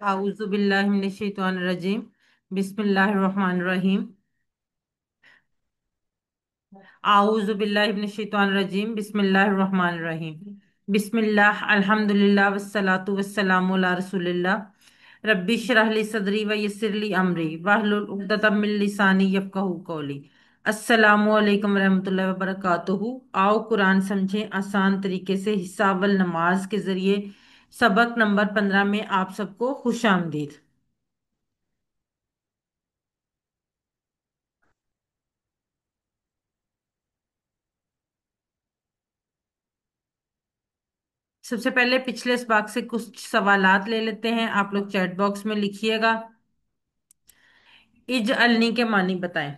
अऊज़ु बिल्लाहि मिनश शैतानिर रजीम। बिस्मिल्लाहिर रहमानिर रहीम। आऊज़ु बिल्लाहि मिनश शैतानिर रजीम। बिस्मिल्लाहिर रहमानिर रहीम। बिस्मिल्लाह अल्हम्दुलिल्लाह वस्सलातु वस्सलामु अला रसूलिल्लाह। रब्बि इश्रह ली सदरी व यस्सिर ली अमरी वाहलुल उक़दतम मिन लिसानी यफ़क़हू क़ौली। अस्सलामु अलैकुम रहमतुल्लाहि व बरकातुहू। आओ कुरान समझें आसान तरीके से हिस्सा अव्वल नमाज के जरिए सबक नंबर 15 में आप सबको खुश आमदीद। सबसे पहले पिछले सबक से कुछ सवालात ले लेते हैं। आप लोग चैट बॉक्स में लिखिएगा। इज अलनी के मानी बताएं।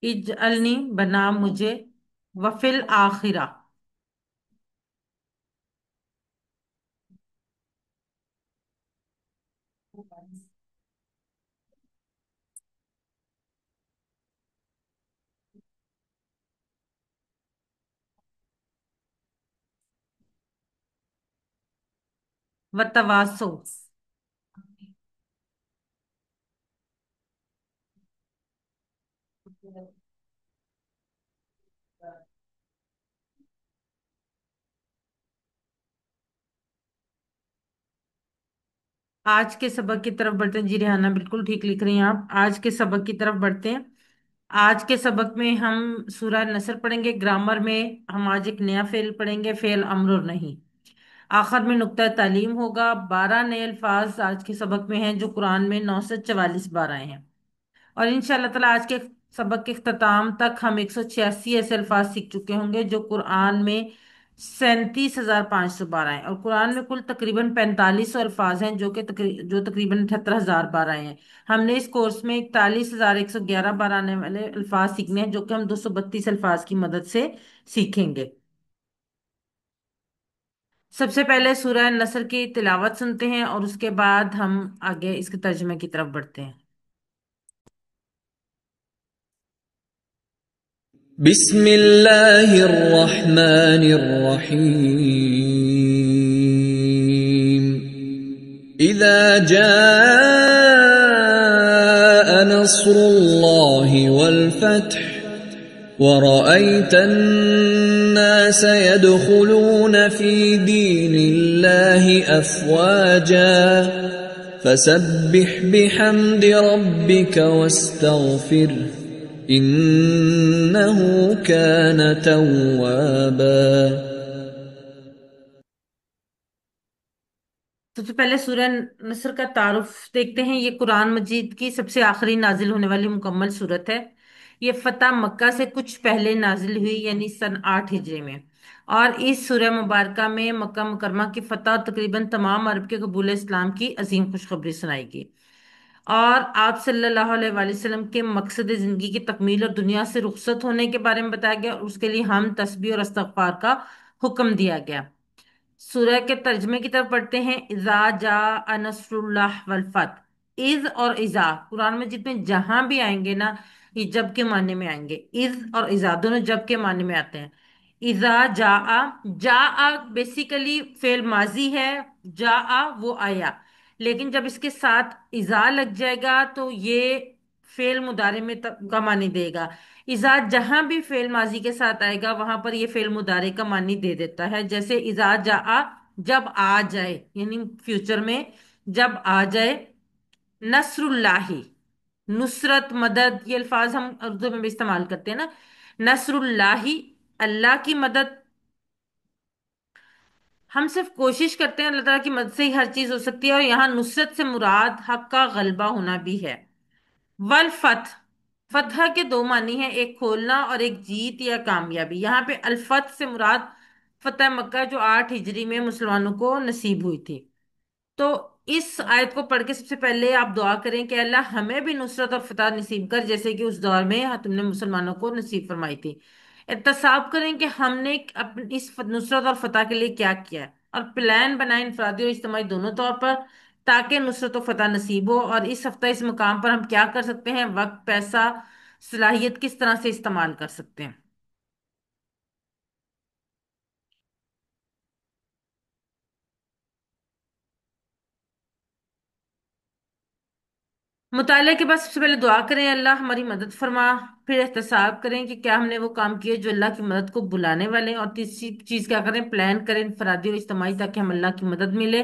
इज अलनी बना मुझे वफिल आखिरा। वतवासो। आज के सबक की तरफ बढ़ते हैं। जी रिहाना बिल्कुल ठीक लिख रही हैं आप। आज के सबक की तरफ बढ़ते हैं। आज के सबक में हम सूरह नसर पढ़ेंगे। ग्रामर में हम आज एक नया फेल पढ़ेंगे, फेल अम्र और नहीं। आखिर में नुक्ता तालीम होगा। 12 नए अल्फाज आज के सबक में हैं जो कुरान में 944 बार आए हैं। और इंशाल्लाह ताला आज के सबक के इख्तिताम तक हम 186 ऐसे अल्फाज सीख चुके होंगे जो कुरान में 37,500 बार आए हैं। और कुरान में कुल तकरीबन 4500 अल्फाज हैं जो तकरीबन 78,000 बार आए हैं। हमने इस कोर्स में 41,111 बार आने वाले अल्फाज सीखने हैं जो कि हम 232 अल्फाज की मदद से सीखेंगे। सबसे पहले सूरह नसर की तिलावत सुनते हैं और उसके बाद हम आगे इसके तर्जुमे की तरफ बढ़ते हैं। بسم الله الرحمن الرحيم إذا جاء نصر الله والفتح ورأيت الناس يدخلون في دين الله أفواجا فسبح بحمد ربك واستغفره إنه كان توابا۔ सबसे पहले सूरह नसर का तारुफ देखते हैं। ये कुरान मजीद की सबसे आखिरी नाजिल होने वाली मुकम्मल सूरत है। ये फतह मक्का से कुछ पहले नाजिल हुई, यानी सन 8 हिजरी में। और इस सूरह मुबारका में मक्का मुकरमा की फतह और तकरीबन तमाम अरब के कबूल इस्लाम की अजीम खुशखबरी सुनाएगी। और आप सल्लल्लाहु अलैहि वसल्लम के मकसद जिंदगी की तकमील और दुनिया से रुखसत होने के बारे में बताया गया और उसके लिए हम तस्बीह और इस्तगफार का हुक्म दिया गया। सूरह के तर्जमे की तरफ पढ़ते हैं। इजा जा नसरुल्लाह वल फत। इज और इजा कुरान में जितने जहां भी आएंगे ना, ये जब के मायने में आएंगे। इज और इजा दोनों जब के मायने में आते हैं। इजा जा बेसिकली फेल माजी है। जा वो आया। लेकिन जब इसके साथ इजा लग जाएगा तो ये फेल मुदारे में का मानी देगा। इजा जहां भी फेल माजी के साथ आएगा वहां पर ये फेल मुदारे का मानी दे देता है। जैसे इजा जा जब आ जाए, यानी फ्यूचर में जब आ जाए। नसरुल्लाही नुसरत मदद, ये अल्फाज हम उर्दू में भी इस्तेमाल करते हैं ना। नसरुल्लाही अल्लाह की मदद। हम सिर्फ कोशिश करते हैं, अल्लाह ताला की मदद से ही हर चीज हो सकती है। और यहाँ नुसरत से मुराद हक का गलबा होना भी है। वल फतह, फतह के दो मानी हैं, एक खोलना और एक जीत या कामयाबी। यहाँ पे अल फतह से मुराद फतह मक्का जो 8 हिजरी में मुसलमानों को नसीब हुई थी। तो इस आयत को पढ़ के सबसे पहले आप दुआ करें कि अल्लाह हमें भी नुसरत और फतह नसीब कर, जैसे कि उस दौर में तुमने मुसलमानों को नसीब फरमाई थी। احتساب کریں کہ ہم نے اس نصرت اور فتح کے لیے کیا کیا ہے، اور پلان بنائیں انفرادی اور اجتماعی دونوں طور پر، تاکہ نصرت و فتح نصیب ہو۔ اور اس ہفتہ اس مقام پر ہم کیا کر سکتے ہیں، وقت، پیسہ، صلاحیت کس طرح سے استعمال کر سکتے ہیں۔ مطالعے کے بعد سب سے پہلے دعا کریں اللہ ہماری مدد فرما، پھر احتساب کریں کہ کیا ہم نے وہ کام کیے جو اللہ کی مدد کو بلانے والے ہیں، اور تیسری چیز کیا کریں، پلان کریں انفرادی اور اجتماعی، تاکہ ہم اللہ کی مدد ملے۔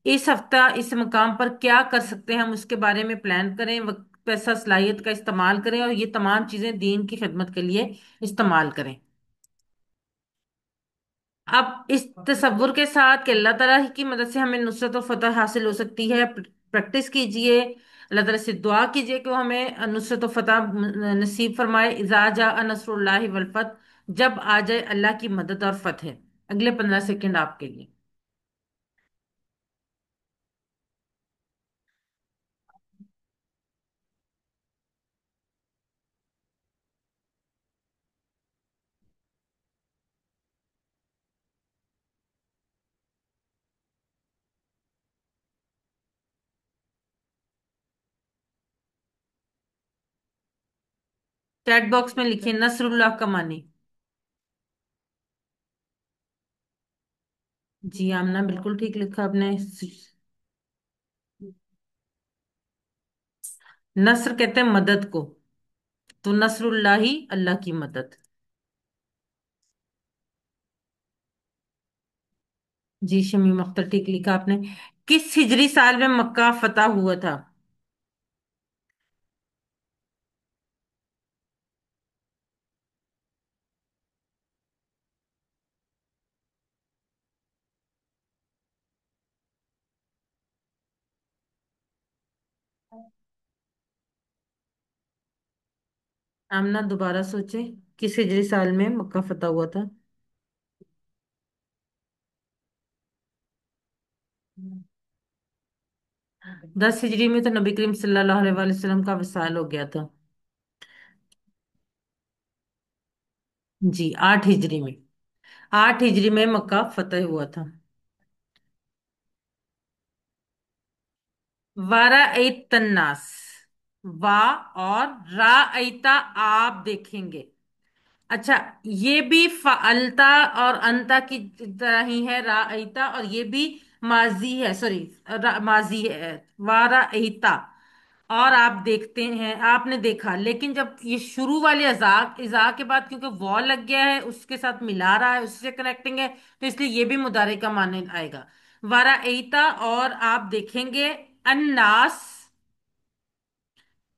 اس ہفتہ اس مقام پر کیا کر سکتے ہیں ہم اس کے بارے میں پلان کریں، وقت، پیسہ، صلاحیت کا استعمال کریں، اور یہ تمام چیزیں دین کی خدمت کے لیے استعمال کریں۔ اب اس تصور کے ساتھ کہ اللہ تعالیٰ کی مدد سے ہمیں نصرت و فتح حاصل ہو سکتی ہے، پریکٹس کیجئے، اللہ تعالیٰ سے دعا کیجئے کہ وہ ہمیں نصرت و فتح نصیب فرمائے۔ اذا جاء نصر اللہ والفتح، جب آ جائے اللہ کی مدد اور فتح۔ اگلے 15 سیکنڈ آپ کے لیے۔ چیٹ باکس میں لکھیں نصر اللہ کا معنی۔ جی آمنہ بالکل ٹھیک لکھا آپ نے۔ نصر کہتے ہیں مدد کو، تو نصر اللہ ہی اللہ کی مدد۔ جی شمیم اختر ٹھیک لکھا آپ نے۔ کس ہجری سال میں مکہ فتح ہوا تھا؟ آمنہ دوبارہ سوچیں، کس ہجری سال میں مکہ فتح ہوا تھا؟ 10 ہجری میں تو نبی کریم صلی اللہ علیہ وآلہ وسلم کا وصال ہو گیا تھا۔ جی 8 ہجری میں، 8 ہجری میں مکہ فتح ہوا تھا۔ وارا ایت الناس، وا اور را ایتا، آپ دیکھیں گے۔ اچھا، یہ بھی فعلتا اور انتا کی طرح ہی ہے، رأیتا، اور یہ بھی ماضی ہے، سوری ماضی ہے، وارأیتا، اور آپ دیکھتے ہیں، آپ نے دیکھا، لیکن جب یہ شروع والے ازا کے بعد کیونکہ وہ لگ گیا ہے، اس کے ساتھ ملا رہا ہے، اس سے کنیکٹنگ ہے، تو اس لیے یہ بھی مضارع کا معنی آئے گا، وارأیتا، اور آپ دیکھیں گے، الناس،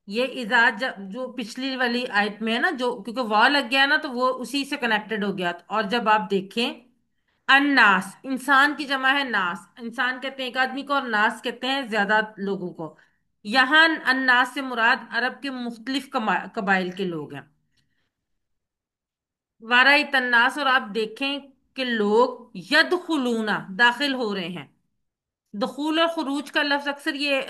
یہ اذا جو پچھلی والی آیت میں ہے نا، جو کیونکہ وا لگ گیا نا تو وہ اسی سے کنیکٹڈ ہو گیا، اور جب آپ دیکھیں الناس، انسان کی جمع ہے ناس، انسان کہتے ہیں ایک آدمی کو اور ناس کہتے ہیں زیادہ لوگوں کو، یہاں الناس سے مراد عرب کے مختلف قبائل کے لوگ ہیں۔ وارائت الناس، اور آپ دیکھیں کہ لوگ یدخلون، داخل ہو رہے ہیں۔ دخول اور خروج کا لفظ اکثر یہ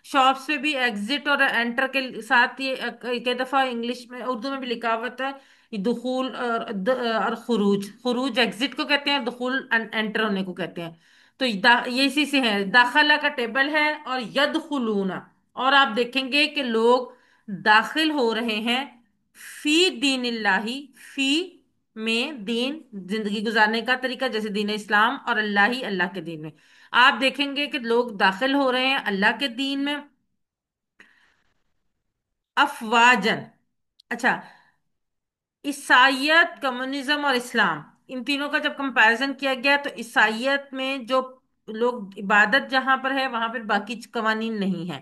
شاپس پہ بھی ایگزٹ اور انٹر کے ساتھ یہ کئی دفعہ انگلش میں، اردو میں بھی لکھا ہوا ہوتا ہے، یہ دخول اور خروج، خروج ایگزٹ کو کہتے ہیں، دخول انٹر ہونے کو کہتے ہیں۔ تو یہ اسی سے ہے، داخلہ کا ٹیبل ہے، اور یدخلون، اور آپ دیکھیں گے کہ لوگ داخل ہو رہے ہیں، فی دین اللہ، فی میں دین، زندگی گزارنے کا طریقہ جیسے دین اسلام، اور اللہ ہی اللہ کے دین میں، آپ دیکھیں گے کہ لوگ داخل ہو رہے ہیں اللہ کے دین میں، افواجن۔ اچھا، عیسائیت، کمیونزم اور اسلام، ان تینوں کا جب کمپیرزن کیا گیا تو عیسائیت میں جو لوگ عبادت جہاں پر ہے وہاں پر باقی قوانین نہیں ہیں،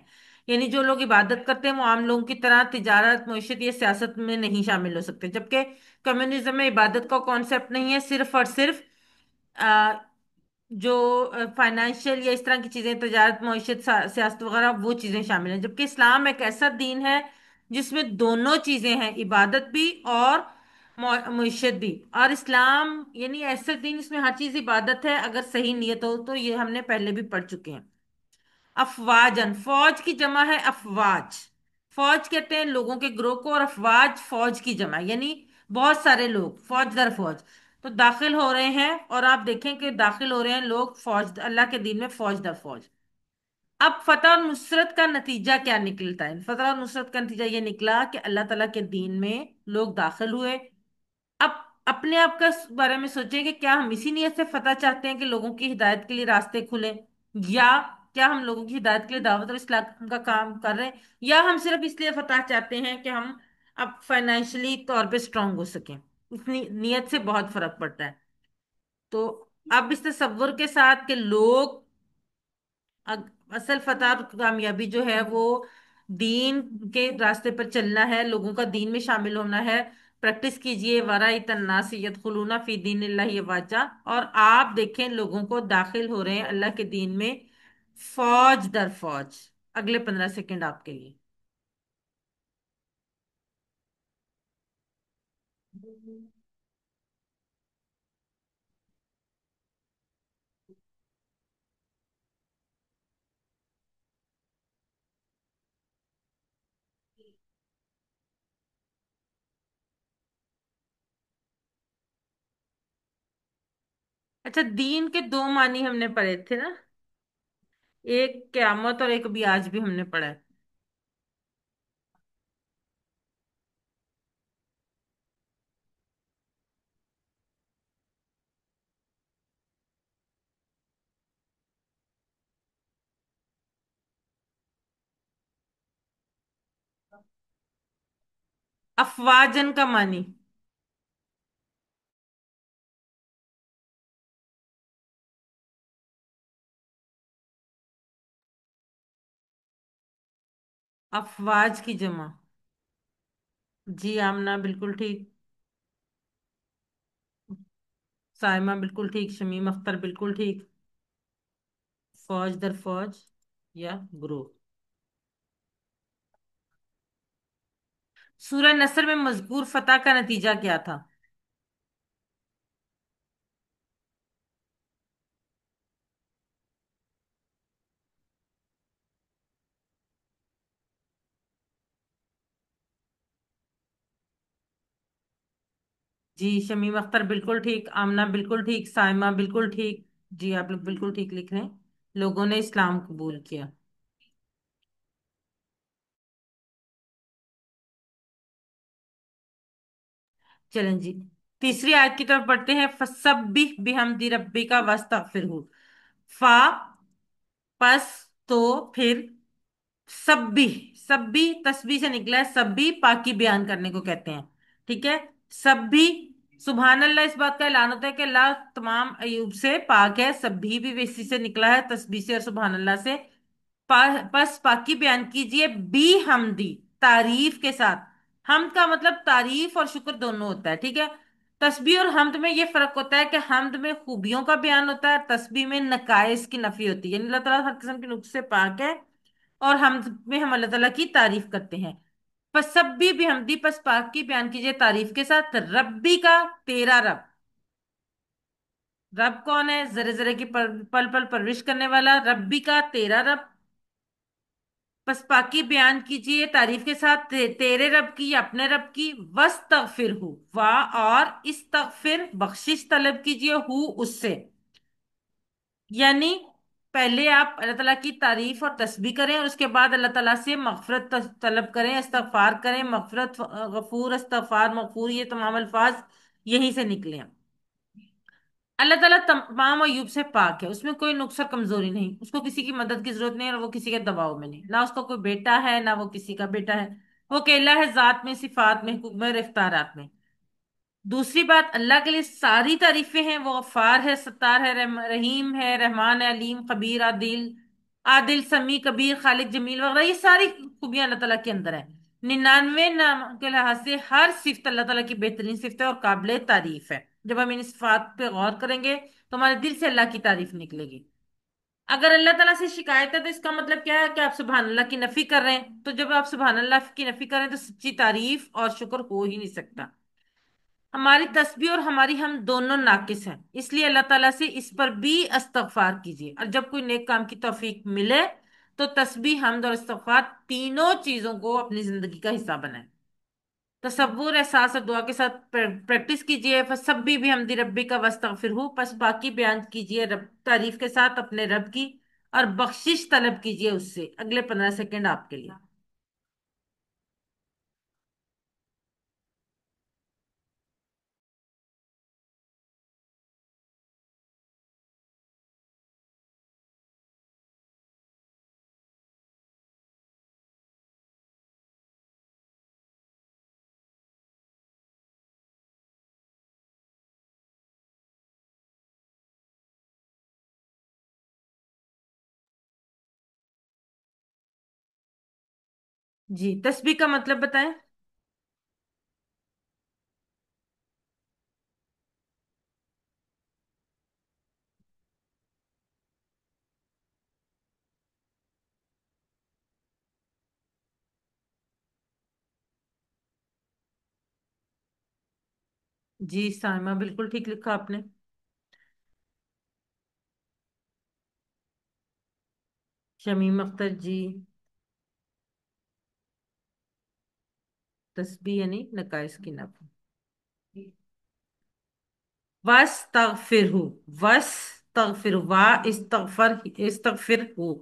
یعنی جو لوگ عبادت کرتے ہیں وہ عام لوگوں کی طرح تجارت، معیشت یا سیاست میں نہیں شامل ہو سکتے، جبکہ کمیونزم میں عبادت کا کانسیپٹ نہیں ہے، صرف اور صرف جو فائنینشیل یا اس طرح کی چیزیں، تجارت، معیشت، سیاست وغیرہ، وہ چیزیں شامل ہیں، جبکہ اسلام ایک ایسا دین ہے جس میں دونوں چیزیں ہیں، عبادت بھی اور معیشت بھی، اور اسلام یعنی ایسا دین جس میں ہر چیز عبادت ہے اگر صحیح نیت ہو تو، یہ ہم نے پہلے بھی پڑھ چکے ہیں۔ افواجن، فوج کی جمع ہے افواج، فوج کہتے ہیں لوگوں کے گروہ کو، اور افواج فوج کی جمع، یعنی بہت سارے لوگ فوج در فوج تو داخل ہو رہے ہیں، اور آپ دیکھیں کہ داخل ہو رہے ہیں لوگ فوج اللہ کے دین میں فوج در فوج۔ اب فتح اور نصرت کا نتیجہ کیا نکلتا ہے؟ فتح اور نصرت کا نتیجہ یہ نکلا کہ اللہ تعالیٰ کے دین میں لوگ داخل ہوئے۔ اب اپنے آپ کا بارے میں سوچیں کہ کیا ہم اسی نیت سے فتح چاہتے ہیں کہ لوگوں کی ہدایت کے لیے راستے کھلیں، یا کیا ہم لوگوں کی ہدایت کے لیے دعوت اور اصلاح کا کام کر رہے ہیں، یا ہم صرف اس لیے فتح چاہتے ہیں کہ ہم اب فائنینشلی طور پہ اسٹرانگ ہو سکیں؟ اتنی نیت سے بہت فرق پڑتا ہے۔ تو اب اس تصور کے ساتھ کہ لوگ اصل فتح اور کامیابی جو ہے وہ دین کے راستے پر چلنا ہے، لوگوں کا دین میں شامل ہونا ہے۔ پریکٹس کیجئے ورائت الناس یدخلون فی دین اللہ افواجا، اور آپ دیکھیں لوگوں کو داخل ہو رہے ہیں اللہ کے دین میں فوج در فوج۔ اگلے 15 سیکنڈ آپ کے لیے۔ اچھا، دین کے دو معنی ہم نے پڑھے تھے نا، ایک قیامت اور ایک ابھی آج بھی ہم نے پڑھا ہے۔ افواجن کا معنی؟ افواج کی جمع؟ جی آمنہ بالکل ٹھیک، سائمہ بالکل ٹھیک، شمیم اختر بالکل ٹھیک۔ فوج در فوج یا گروہ؟ سورہ نصر میں مذکور فتح کا نتیجہ کیا تھا؟ جی شمیم اختر بالکل ٹھیک، آمنہ بالکل ٹھیک، سائمہ بالکل ٹھیک۔ جی آپ لوگ بالکل ٹھیک لکھ رہے ہیں، لوگوں نے اسلام قبول کیا۔ چلیں جی، تیسری آیت کی طرف بڑھتے ہیں۔ فَسَبِّحْ بِحَمْدِ رَبِّكَ وَاسْتَغْفِرْهُ۔ فا، پس، تو، پھر، سبی، سبی تسبیح سے نکلا ہے، سبی پاکی بیان کرنے کو کہتے ہیں، ٹھیک ہے؟ سبی، سبحان اللہ، اس بات کا اعلان ہوتا ہے کہ اللہ تمام عیوب سے پاک ہے، سبھی بھی اسی سے نکلا ہے، تسبیح سے اور سبحان اللہ سے۔ پس پاکی بیان کیجئے بی حمدی، تعریف کے ساتھ۔ حمد کا مطلب تعریف اور شکر دونوں ہوتا ہے، ٹھیک ہے؟ تسبیح اور حمد میں یہ فرق ہوتا ہے کہ حمد میں خوبیوں کا بیان ہوتا ہے، تسبیح میں نقائص کی نفی ہوتی ہے، یعنی اللہ تعالیٰ ہر قسم کے نقص سے پاک ہے، اور حمد میں ہم اللہ تعالیٰ کی تعریف کرتے ہیں۔ پس سبی بھی حمدی، پس پاک کی بیان کیجئے تعریف کے ساتھ، ربی کا، تیرا رب۔ رب کون ہے؟ ذرے ذرے کی پل پل پرورش کرنے والا، ربی کا تیرا رب۔ پس پاکی بیان کیجئے تعریف کے ساتھ تیرے رب کی یا اپنے رب کی، وستغفر ہو، اور استغفر بخشش طلب کیجئے ہو اس سے، یعنی پہلے آپ اللہ تعالیٰ کی تعریف اور تسبیح کریں، اور اس کے بعد اللہ تعالیٰ سے مغفرت طلب کریں، استغفار کریں۔ مغفرت، غفور، استغفار، مغفور، یہ تمام الفاظ یہیں سے نکلے ہیں۔ اللہ تعالیٰ تمام عیوب سے پاک ہے، اس میں کوئی نقص اور کمزوری نہیں، اس کو کسی کی مدد کی ضرورت نہیں، اور وہ کسی کے دباؤ میں نہیں، نہ اس کا کوئی بیٹا ہے نہ وہ کسی کا بیٹا ہے، وہ اکیلا ہے، ذات میں، صفات میں، حکم میں اور اختیارات میں۔ دوسری بات، اللہ کے لیے ساری تعریفیں ہیں، وہ غفار ہے، ستار ہے، رحیم ہے، رحمان ہے، علیم، خبیر، عادل، عادل، سمیع، کبیر، خالق، جمیل وغیرہ، یہ ساری خوبیاں اللہ تعالیٰ کے اندر ہیں۔ 99 نام کے لحاظ سے ہر صفت اللہ تعالیٰ کی بہترین صفت ہے اور قابل تعریف ہے۔ جب ہم ان صفات پہ غور کریں گے تو ہمارے دل سے اللہ کی تعریف نکلے گی۔ اگر اللہ تعالیٰ سے شکایت ہے تو اس کا مطلب کیا ہے کہ آپ سبحان اللہ کی نفی کر رہے ہیں، تو جب آپ سبحان اللہ کی نفی کر رہے ہیں تو سچی تعریف اور شکر ہو ہی نہیں سکتا۔ ہماری تسبیح اور ہماری ہم دونوں ناقص ہیں، اس لیے اللہ تعالیٰ سے اس پر بھی استغفار کیجیے، اور جب کوئی نیک کام کی توفیق ملے تو تسبیح، حمد اور استغفار تینوں چیزوں کو اپنی زندگی کا حصہ بنائیں۔ तसव्वुर, एहसास और दुआ के साथ प्रैक्टिस कीजिए। फसब्बी भी हमदी रब्बी का वस्तगफिरहू, बस बाकी बयान कीजिए रब तारीफ के साथ अपने रब की, और बख्शिश तलब कीजिए उससे। अगले 15 सेकंड आपके लिए। जी, तस्बीह का मतलब बताएं। जी साइमा, बिल्कुल ठीक लिखा आपने। शमीम अख्तर जी। तस्बीह यानी नकाइस की नफी। वस तगफिर हूँ। वस तगफिर, वा इस्तगफर, इस्तगफिर हूँ।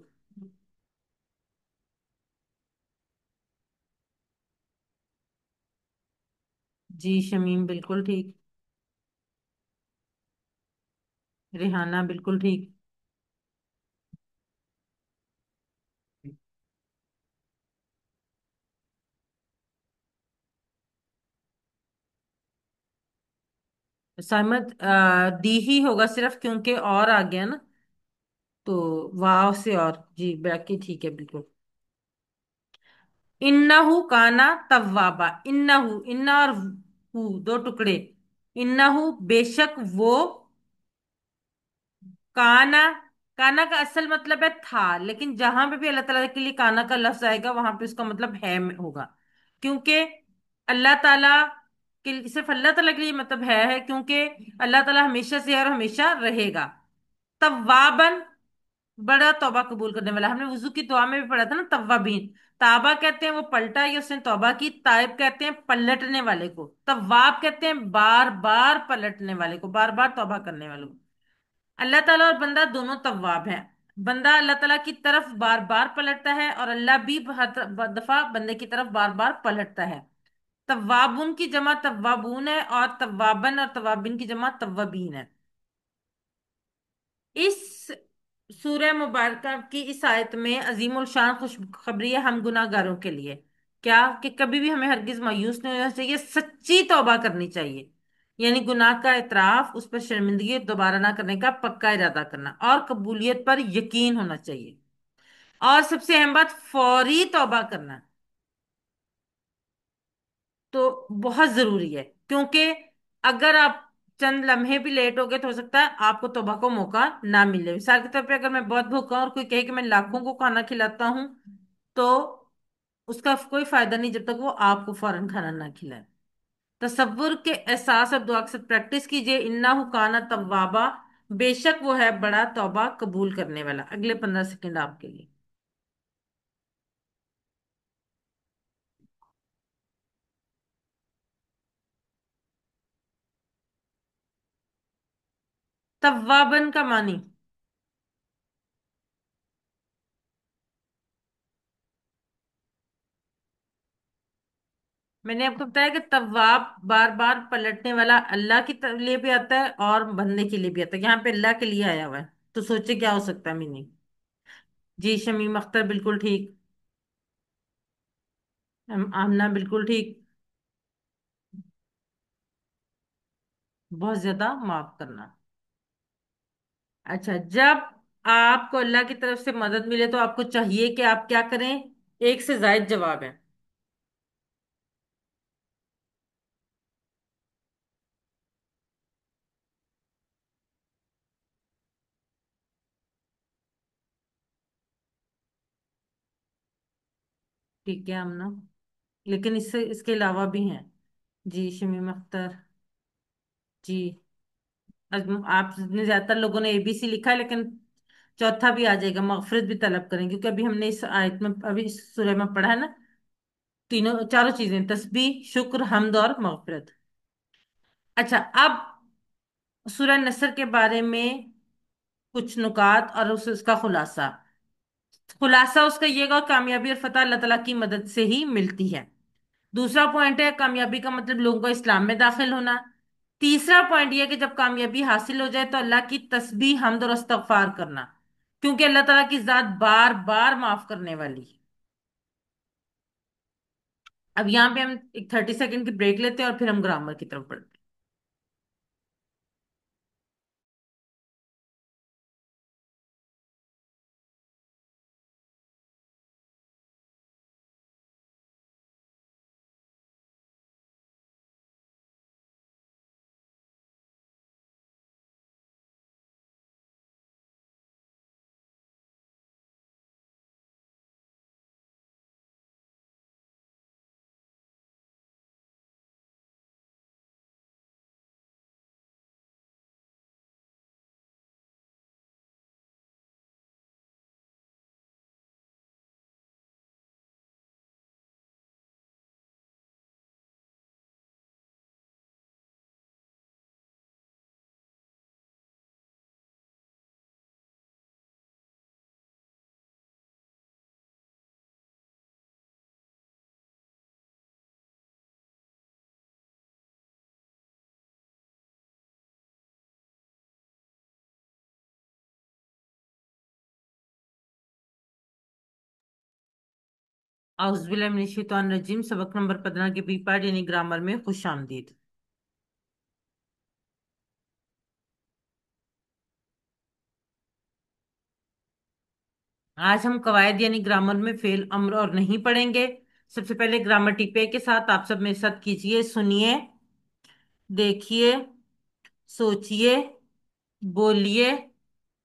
जी शमीम, बिल्कुल ठीक। रिहाना, बिल्कुल ठीक। सहमत, डी ही होगा सिर्फ, क्योंकि और आ गया ना। तो वाव से और, जी बाकी ठीक है बिल्कुल। इन्नहु काना तव्वाबा। इन्नहु, इन्ना और हु दो टुकड़े। इन्नहु बेशक वो, काना, काना का असल मतलब है था, लेकिन जहां पे भी अल्लाह ताला के लिए काना का लफ्ज आएगा वहां पे उसका मतलब है होगा। क्योंकि अल्लाह ताला के, सिर्फ अल्लाह ताला के लिए मतलब है क्योंकि अल्लाह ताला हमेशा से है और हमेशा रहेगा। तव्वाबन, बड़ा तौबा कबूल करने वाला। हमने वुजू की दुआ में भी पढ़ा था ना, तव्वाबीन। ताबा कहते हैं वो पलटा या उसने तौबा की। ताइब कहते हैं पलटने वाले को। तव्वाब कहते हैं बार बार पलटने वाले को, बार बार तौबा करने वाले को। अल्लाह ताला और बंदा दोनों तव्वाब हैं। बंदा अल्लाह ताला की तरफ बार बार पलटता है, और अल्लाह भी हर दफा बंदे की तरफ बार बार पलटता है। तव्वाबुन की जमा तव्वाबून है, और तव्वाबन और तव्वाबिन की जमा तव्वाबीन है। इस सूरह मुबारक की इस आयत में अजीमुल शान खुशखबरी है हम गुनाहगारों के लिए। क्या? कि कभी भी हमें हरगिज मायूस नहीं होना चाहिए, सच्ची तौबा करनी चाहिए। यानी गुनाह का इतराफ, उस पर शर्मिंदगी दोबारा ना करने का पक्का इरादा करना, और कबूलियत पर यकीन होना चाहिए। और सबसे अहम बात, फौरी तौबा करना तो बहुत जरूरी है। क्योंकि अगर आप चंद लम्हे भी लेट हो गए तो हो सकता है आपको तौबा को मौका ना मिले। मिसाल के तौर पे अगर मैं बहुत भूखा हूं और कोई कहे कि मैं लाखों को खाना खिलाता हूं, तो उसका कोई फायदा नहीं जब तक वो आपको फौरन खाना ना खिलाए। तसव्वुर के एहसास और दुआ के साथ प्रैक्टिस कीजिए। इन्ना काना तव्वाबा, बेशक वो है बड़ा तौबा कबूल करने वाला। अगले 15 सेकंड आपके लिए। तव्वाबन का मानी, मैंने आपको बताया कि तव्वाब बार बार पलटने वाला अल्लाह के लिए भी आता है और बंदे के लिए भी आता है। यहाँ पे अल्लाह के लिए आया हुआ है, तो सोचे क्या हो सकता है मीनिंग। जी शमीम अख्तर, बिल्कुल ठीक। आमना, बिल्कुल ठीक। बहुत ज्यादा माफ करना। अच्छा, जब आपको अल्लाह की तरफ से मदद मिले तो आपको चाहिए कि आप क्या करें? एक से जायद जवाब है। ठीक है आमना, लेकिन इससे इसके अलावा भी हैं। जी शमीम अख्तर। जी, आपने ज्यादातर लोगों ने एबीसी लिखा है, लेकिन चौथा भी आ जाएगा, मगफिरत भी तलब करें, क्योंकि अभी हमने इस आयत में, अभी इस सूरह में पढ़ा है ना। तीनों चारों चीजें, तस्बीह, शुक्र, हम्द और मगफिरत। अच्छा, अब सूरह नसर के बारे में कुछ नुकात और उसका खुलासा। खुलासा उसका ये होगा, कामयाबी और फतह अल्लाह ताला की मदद से ही मिलती है। दूसरा पॉइंट है, कामयाबी का मतलब लोगों को इस्लाम में दाखिल होना। तीसरा पॉइंट ये है कि जब कामयाबी हासिल हो जाए तो अल्लाह की तस्बीह, हम्द और इस्तगफार करना, क्योंकि अल्लाह ताला की जात बार बार माफ करने वाली है। अब यहाँ पे हम एक 30 सेकंड की ब्रेक लेते हैं और फिर हम ग्रामर की तरफ बढ़ते हैं। औज़ुबिल्लाहि मिनश शैतानिर रजीम, सबक नंबर 15 के बी पार्ट यानी ग्रामर में खुश आमदीद। आज हम कवायद यानी ग्रामर में फेल, अम्र और नहीं पढ़ेंगे। सबसे पहले ग्रामर टिपे के साथ आप सब मेरे साथ कीजिए, सुनिए, देखिए, सोचिए, बोलिए,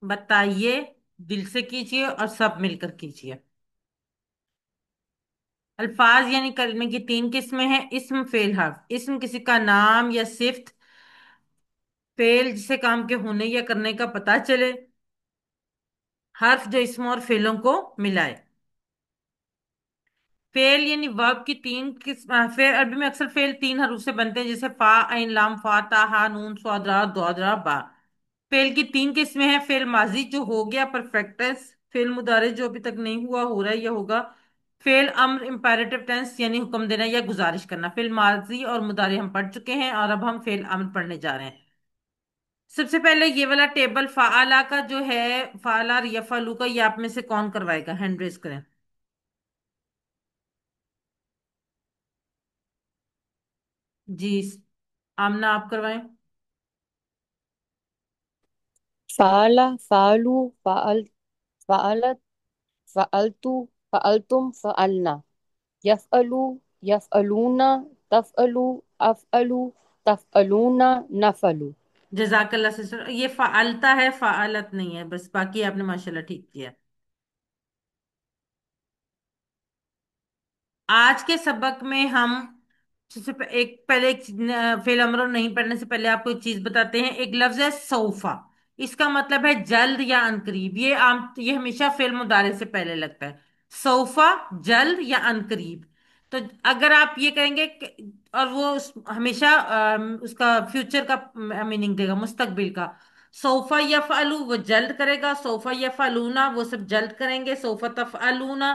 बताइए, दिल से कीजिए और सब मिलकर कीजिए। अल्फाज यानी कलमे की तीन किस्में हैं, इस्म, फेल, हर्फ। इस्म किसी का नाम या सिफ्त। फेल जिसे काम के होने या करने का पता चले। हर्फ जो इसम और फेलों को मिलाए। फेल यानी वर्ब की तीन किस्म। फेल अरबी में अक्सर फेल तीन हरूफ से बनते हैं, जैसे फा, ऐन, लाम, फा, ता, हा, नून, स्वाद, रा, दौद, रा, बा। फेल की तीन किस्में हैं, फेल माजी जो हो गया, परफेक्ट टेंस। फेल मुदारे जो अभी तक नहीं हुआ, हो रहा है या होगा। फेल अम्र इम्पेरेटिव टेंस यानी हुक्म देना या गुजारिश करना। फेल माजी और मुदारे हम पढ़ चुके हैं और अब हम फेल अम्र पढ़ने जा रहे हैं। सबसे पहले ये वाला टेबल फाआला का जो है, फाला और यफालू का, ये आप में से कौन करवाएगा? हैंड रेस करें। जी, आमना आप करवाएं। फ़अल, फ़अलू, फ़अलत, फ़अलतु, फ़अलतुम, फ़अलना। यफ़अलु, यफ़अलूना, तफ़अलु, अफ़अलु, तफ़अलूना, नफ़अलु। जजाकल्ला सिस्टर, ये फालता है, फालत नहीं है, बस बाकी आपने माशाल्लाह ठीक किया। आज के सबक में हम फेल अमरो नहीं पढ़ने से पहले आपको एक चीज बताते हैं। एक लफ्ज है सौफा, इसका मतलब है जल्द या अनकरीब। ये हमेशा फेल मुदारे से पहले लगता है। सौफा, जल्द या अनकरीब। तो अगर आप ये कहेंगे और वो हमेशा उसका फ्यूचर का मीनिंग देगा, मुस्तकबिल का। सोफा यफअलु वो जल्द करेगा, सोफा यफअलूना वो सब जल्द करेंगे, सोफा तफअलूना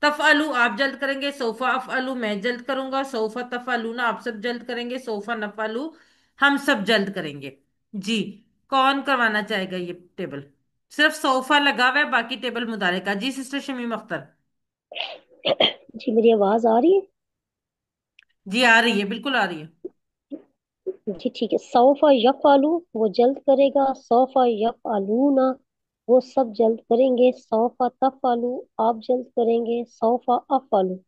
तफअलु आप जल्द करेंगे, सोफा अफअलु मैं जल्द करूंगा, सोफा तफअलूना आप सब जल्द करेंगे, सोफा नफअलु हम सब जल्द करेंगे। जी, कौन करवाना चाहेगा ये टेबल? सिर्फ सोफा लगा हुआ है, बाकी टेबल मुदारे का। जी सिस्टर शमीम अख्तर। जी मेरी आवाज आ रही है? जी आ रही है, बिल्कुल आ रही है। जी ठीक है। सौफा यफआलू वो जल्द करेगा, सौफा यफआलूना वो सब जल्द करेंगे, सौफा तफआलू आप जल्द करेंगे, सौफा अफआलू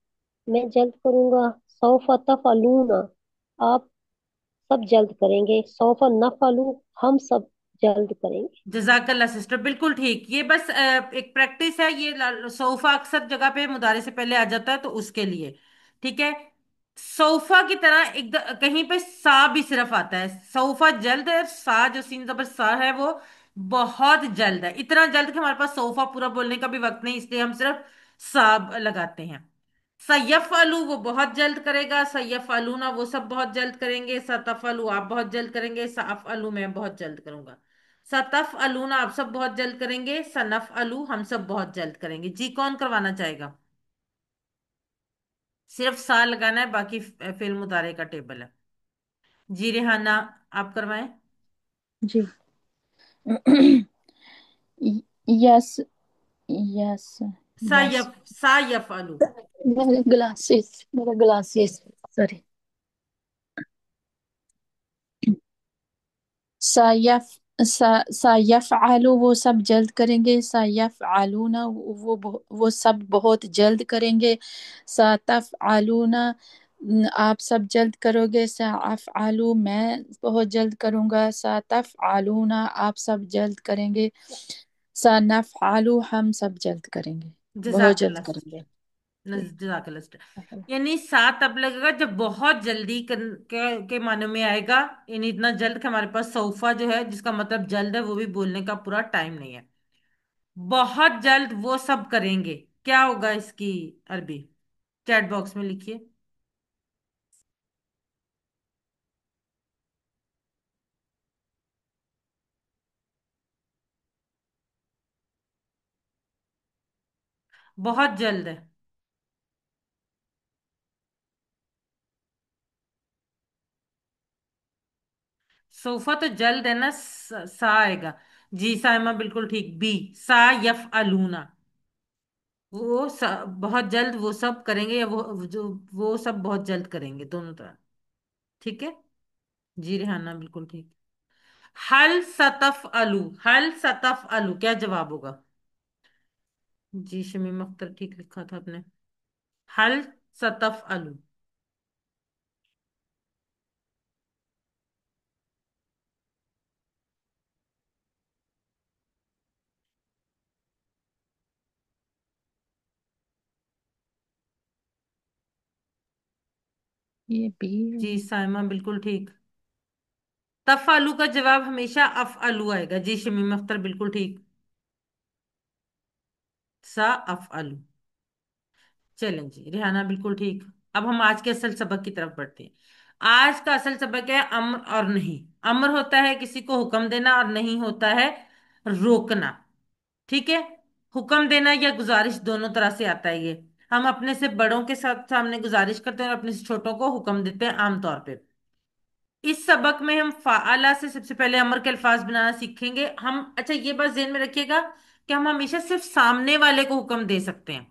मैं जल्द करूंगा, सौफा तफआलूना आप सब जल्द करेंगे, सौफा नफआलू हम सब जल्द करेंगे। जजाकल्ला सिस्टर, बिल्कुल ठीक। ये बस एक प्रैक्टिस है। ये सोफा अक्सर जगह पे मुदारे से पहले आ जाता है, तो उसके लिए ठीक है। सोफा की तरह कहीं पे सा भी सिर्फ आता है। सोफा जल्द है, सा जो सीन जबर सा है वो बहुत जल्द है, इतना जल्द कि हमारे पास सोफा पूरा बोलने का भी वक्त नहीं, इसलिए हम सिर्फ सा लगाते हैं। सयफअलु वो बहुत जल्द करेगा, सयफअलूना वो सब बहुत जल्द करेंगे, सतफअलु आप बहुत जल्द करेंगे, सअफअलु मैं बहुत जल्द करूंगा, सतफअलूना आप सब बहुत जल्द करेंगे, सनफअलु हम सब बहुत जल्द करेंगे। जी कौन करवाना चाहेगा? सिर्फ सा लगाना है, बाकी फेल मुतारे का टेबल है। जी रेहाना, आप करवाएं। जी। Yes, yes, yes. सायफअलु। मेरा ग्लासेस सॉरी। सायफ सायफआलू वो सब जल्द करेंगे, सायफआलूना वो सब बहुत जल्द करेंगे, सातफआलूना आप सब जल्द करोगे, साअफआलू मैं बहुत जल्द करूंगा, सातफआलूना आप सब जल्द करेंगे, सनफआलू हम सब जल्द करेंगे, बहुत जल्द जजाकल्ला। करेंगे। जी। जजाकल्ला। यानी सात तब लगेगा जब बहुत जल्दी के माने में आएगा। यानी इतना जल्द कि हमारे पास सोफा जो है जिसका मतलब जल्द है वो भी बोलने का पूरा टाइम नहीं है। बहुत जल्द वो सब करेंगे, क्या होगा इसकी अरबी? चैट बॉक्स में लिखिए। बहुत जल्द है। सोफा तो जल्द है ना, सा आएगा। जी साइमा बिल्कुल ठीक, बी। सा यफ अलूना वो बहुत जल्द वो सब करेंगे, या वो जो वो सब बहुत जल्द करेंगे, दोनों तरह। ठीक है। जी रेहाना बिल्कुल ठीक। हल सतफ अलू, हल सतफ अलू क्या जवाब होगा? जी शमीम अख्तर ठीक लिखा था आपने। हल सतफ अलू। ये भी है। जी साइमा बिल्कुल ठीक। तफ आलू का जवाब हमेशा अफ आलू आएगा। जी शमीम अख्तर बिल्कुल ठीक। सा अफ आलू। चलें जी रिहाना बिल्कुल ठीक। अब हम आज के असल सबक की तरफ बढ़ते हैं। आज का असल सबक है अम्र और नहीं। अम्र होता है किसी को हुक्म देना, और नहीं होता है रोकना। ठीक है। हुक्म देना या गुजारिश दोनों तरह से आता है ये। हम अपने से बड़ों के साथ सामने गुजारिश करते हैं और अपने से छोटों को हुक्म देते हैं आमतौर पे। इस सबक में हम फाअला से सबसे पहले अमर के अल्फाज बनाना सीखेंगे हम। अच्छा ये बात ध्यान में रखिएगा कि हम हमेशा सिर्फ सामने वाले को हुक्म दे सकते हैं,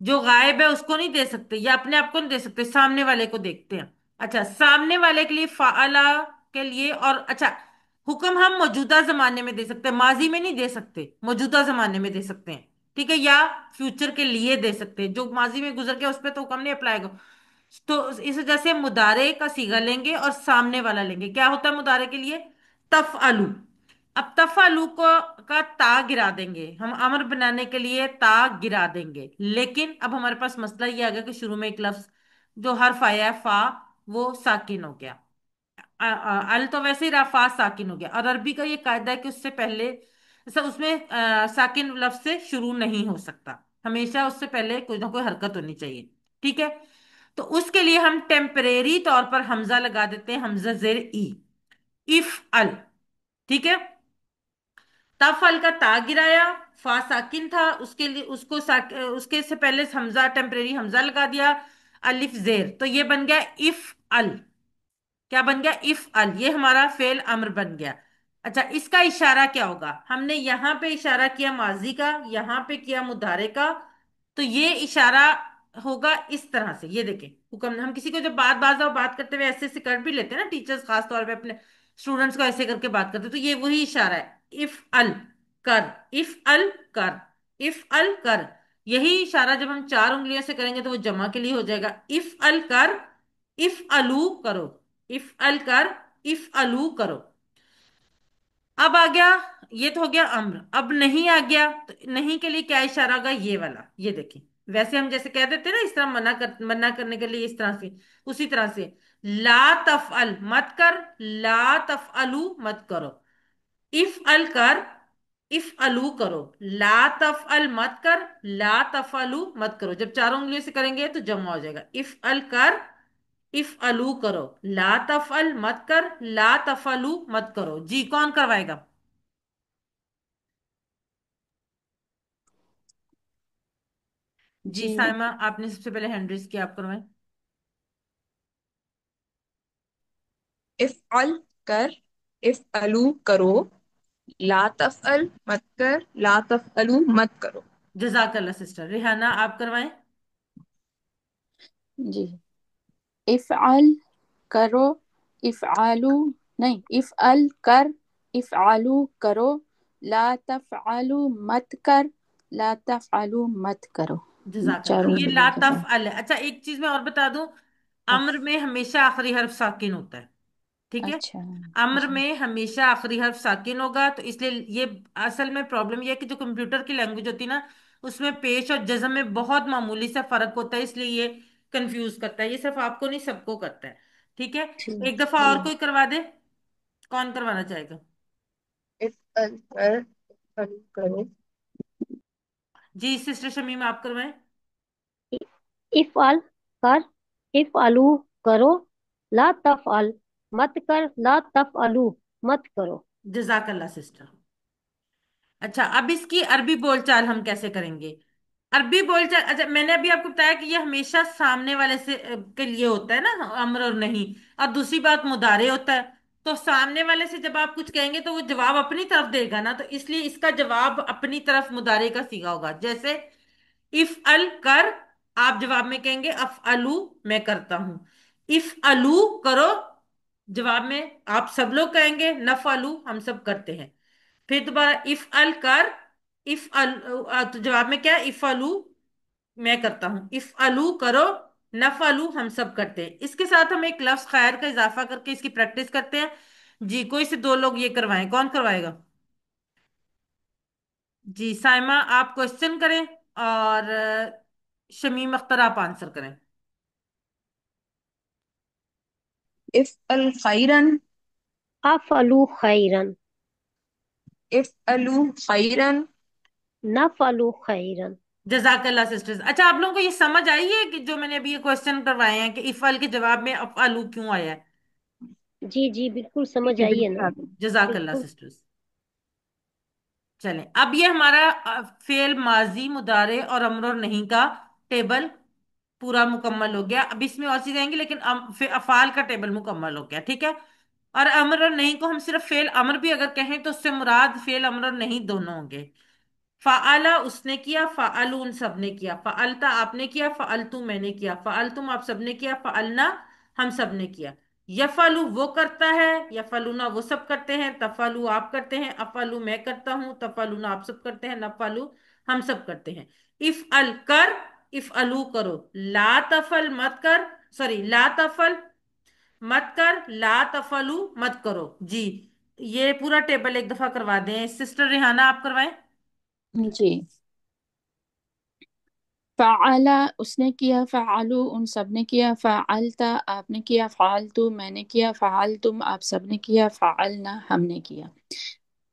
जो गायब है उसको नहीं दे सकते, या अपने आप को नहीं दे सकते, सामने वाले को देखते हैं। अच्छा सामने वाले के लिए फाअला के लिए, और अच्छा हुक्म हम मौजूदा जमाने में दे सकते हैं, माजी में नहीं दे सकते, मौजूदा जमाने में दे सकते हैं। ठीक है, या फ्यूचर के लिए दे सकते हैं, जो माजी में गुजर गया उस पर तो हुक्म नहीं अप्लाई होगा। तो इस वजह से मुदारे का सीगा लेंगे और सामने वाला लेंगे। क्या होता है मुदारे के लिए? तफअलु। अब तफअलु को का ता गिरा देंगे हम, अमर बनाने के लिए ता गिरा देंगे। लेकिन अब हमारे पास मसला ये आ गया कि शुरू में एक लफ्ज जो हर्फ आया है फा, वो साकिन हो गया। अल तो वैसे ही रहा, फा साकिन हो गया। और अरबी का ये कायदा है कि उससे पहले उसमें साकिन लफ्ज से शुरू नहीं हो सकता, हमेशा उससे पहले कोई ना कोई हरकत होनी चाहिए। ठीक है। तो उसके लिए हम टेम्परेरी तौर पर हमजा लगा देते हैं, हमजा जेर ई। इफ अल। ठीक है। तफ अल का ता गिराया, फा साकिन था, उसके लिए उसके से पहले हमजा टेम्परेरी हमजा लगा दिया, अलिफ जेर, तो ये बन गया इफ अल। क्या बन गया? इफ अल। ये हमारा फेल अम्र बन गया। अच्छा इसका इशारा क्या होगा? हमने यहां पे इशारा किया माजी का, यहां पे किया मुदारे का। तो ये इशारा होगा इस तरह से, ये देखें। हुक्म हम किसी को जब बात करते हुए ऐसे ऐसे कर भी लेते हैं ना, टीचर्स खास तौर पे अपने स्टूडेंट्स को ऐसे करके बात करते हैं, तो ये वही इशारा है, इफ अल कर, इफ अल कर, इफ अल कर। यही इशारा जब हम चार उंगलियों से करेंगे तो वो जमा के लिए हो जाएगा, इफ अल कर, इफ अलू करो, इफ अल कर, इफ अलू करो। अब आ गया, ये तो हो गया अम्र। अब नहीं आ गया, तो नहीं के लिए क्या इशारा होगा? ये वाला, ये देखिए। वैसे हम जैसे कह देते हैं ना, इस तरह मना करने के लिए इस तरह से, उसी तरह से ला तफअल मत कर, ला तफअलू मत करो, इफ अल कर, इफ अलू करो, ला तफअल मत कर, ला तफअलू मत करो। जब चारों उंगलियों से करेंगे तो जमा हो जाएगा। इफ अल कर, इफ अलू करो, ला तफअल मत कर, ला तफअलू मत करो। जी कौन करवाएगा? जी जी। साइमा, आपने सबसे पहले हैंड रेज किया, आप करवाएं। इफ़अल कर, इफ़अलू करो, ला तफ़अल मत कर, ला तफ़अलू मत करो। जजाकल्ला सिस्टर। रिहाना आप करवाएं। जी। इफ़अल करो, इफ़आलू, नहीं, इफ़अल कर, इफ़आलू करो, ला तफ़अलू मत कर, ला तफ़अलू मत करो। जजाकल्ला। चारों ये उंगलियों ला के तफ साथ। अल है। अच्छा, एक चीज मैं और बता दूं, अम्र तफ। में हमेशा आखिरी हर्फ साकिन होता है। ठीक है, अच्छा। अम्र जी। में हमेशा आखिरी हर्फ साकिन होगा, तो इसलिए ये असल में प्रॉब्लम ये है कि जो कंप्यूटर की लैंग्वेज होती है ना, उसमें पेश और जज़म में बहुत मामूली सा फर्क होता है, इसलिए ये कंफ्यूज करता है। ये सिर्फ आपको नहीं, सबको करता है। ठीक है, ठीक। एक दफा और जी। कोई करवा दे। कौन करवाना चाहेगा? इफ़अल कर, इफ़अलू करो, जी सिस्टर शमीम आप करवाएं। इफ अल कर, इफ अलू करो, ला तफअल मत कर, ला तफअलू मत करो। जजाकल्ला सिस्टर। अच्छा, अब इसकी अरबी बोलचाल हम कैसे करेंगे? अरबी बोलचाल, अच्छा मैंने अभी आपको बताया कि ये हमेशा सामने वाले से के लिए होता है ना, अम्र और नहीं। और दूसरी बात, मुदारे होता है। तो सामने वाले से जब आप कुछ कहेंगे तो वो जवाब अपनी तरफ देगा ना, तो इसलिए इसका जवाब अपनी तरफ मुदारे का सीगा होगा। जैसे इफ अल कर, आप जवाब में कहेंगे अफ अलू, मैं करता हूं। इफ अलू करो, जवाब में आप सब लोग कहेंगे नफ अलू, हम सब करते हैं। फिर दोबारा इफ अल कर, इफ अल, तो जवाब में क्या है? इफ अलू, मैं करता हूं। इफ अलू करो, नफ अलू, हम सब करते हैं। इसके साथ हम एक लफ्ज खैर का इजाफा करके इसकी प्रैक्टिस करते हैं। जी कोई से दो लोग ये करवाएं, कौन करवाएगा? जी साइमा आप क्वेश्चन करें, और शमीम अख्तर आप आंसर करें। इफ़अल खैरन, अफअलू खैरन, इफ़अलू खैरन। नफअलू खैरन। जजाकल्ला सिस्टर्स। अच्छा, आप लोगों को ये समझ आई है कि जो मैंने अभी ये क्वेश्चन करवाए हैं कि इफअल के जवाब में अफअलू क्यों आया है? जी जी बिल्कुल जी समझ जी, आई है बिल्कुल ना। आ गई। जजाकल्ला बिल्कुल। सिस्टर्स। चलें, अब ये हमारा फेल माजी मुदारे और अम्र और नहीं का टेबल पूरा मुकम्मल हो गया। अब इसमें और चीजें आएंगी, लेकिन अफाल का टेबल मुकम्मल हो गया। ठीक है, और अम्र और नहीं को हम सिर्फ फेल अम्र भी अगर कहें तो उससे मुराद फेल अम्र और नहीं दोनों होंगे। फ़ाअला उसने किया, फ़ाअलू उन सब ने किया, फ़ाअलता आपने किया, फ़ाअलतु मैंने किया, फ़ाअलतुम आप सब ने किया, फ़ाअलना हम सब ने किया। यफ़अलु वो करता है, यफ़अलुना वो सब करते हैं, तफ़अलु आप करते हैं, अफ़अलु मैं करता हूँ, तफ़अलुना आप सब करते हैं, नफ़अलु हम सब करते हैं। इफ़ अल कर, इफ़ अलू करो, ला तफ़अल मत कर, सॉरी ला तफ़अल मत कर, ला तफ़अलु मत करो। जी ये पूरा टेबल एक दफा करवा दें। सिस्टर रिहाना आप करवाएं। जी। फ़अला उसने किया, फ़अलू उन सब ने किया, फ़अलता आपने किया, फ़अलतु मैंने किया, फ़अलतुम आप सब ने किया, फ़अलना हमने किया।